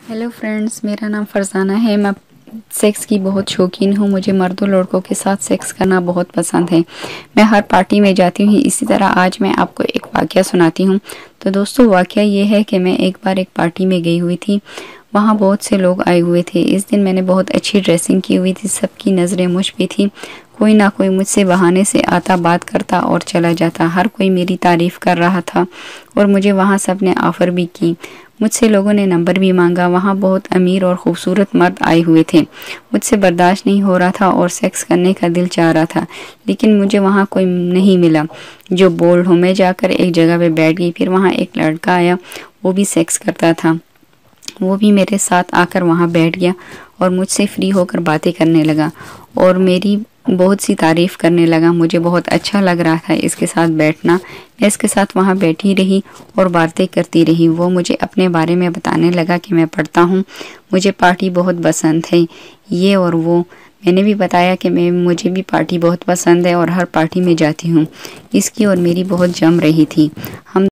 Hello friends, मेरा नाम फरजाना है। मैं सेक्स की बहुत शौकीन हूँ। मुझे मर्दों लड़कों के साथ सेक्स करना बहुत पसंद है। मैं हर पार्टी में जाती हूँ। इसी तरह आज मैं आपको एक वाक़या सुनाती हूँ। तो दोस्तों, वाक़या ये है कि मैं एक बार एक पार्टी में गई हुई थी। वहाँ बहुत से लोग आए हुए थे। इस दिन मैंने बहुत अच्छी ड्रेसिंग की हुई थी। सबकी नज़रें मुझ पे थी। कोई ना कोई मुझसे बहाने से आता, बात करता और चला जाता। हर कोई मेरी तारीफ़ कर रहा था और मुझे वहाँ सब ने ऑफ़र भी की। मुझसे लोगों ने नंबर भी मांगा। वहाँ बहुत अमीर और खूबसूरत मर्द आए हुए थे। मुझसे बर्दाश्त नहीं हो रहा था और सेक्स करने का दिल चाह रहा था, लेकिन मुझे वहाँ कोई नहीं मिला जो बोल्ड हो। मैं जाकर एक जगह पे बैठ गई। फिर वहाँ एक लड़का आया, वो भी सेक्स करता था। वो भी मेरे साथ आकर वहाँ बैठ गया और मुझसे फ्री होकर बातें करने लगा और मेरी बहुत सी तारीफ़ करने लगा। मुझे बहुत अच्छा लग रहा था इसके साथ बैठना। मैं इसके साथ वहाँ बैठी रही और बातें करती रही। वो मुझे अपने बारे में बताने लगा कि मैं पढ़ता हूँ, मुझे पार्टी बहुत पसंद है, ये और वो। मैंने भी बताया कि मुझे भी पार्टी बहुत पसंद है और हर पार्टी में जाती हूँ। इसकी और मेरी बहुत जम रही थी। हम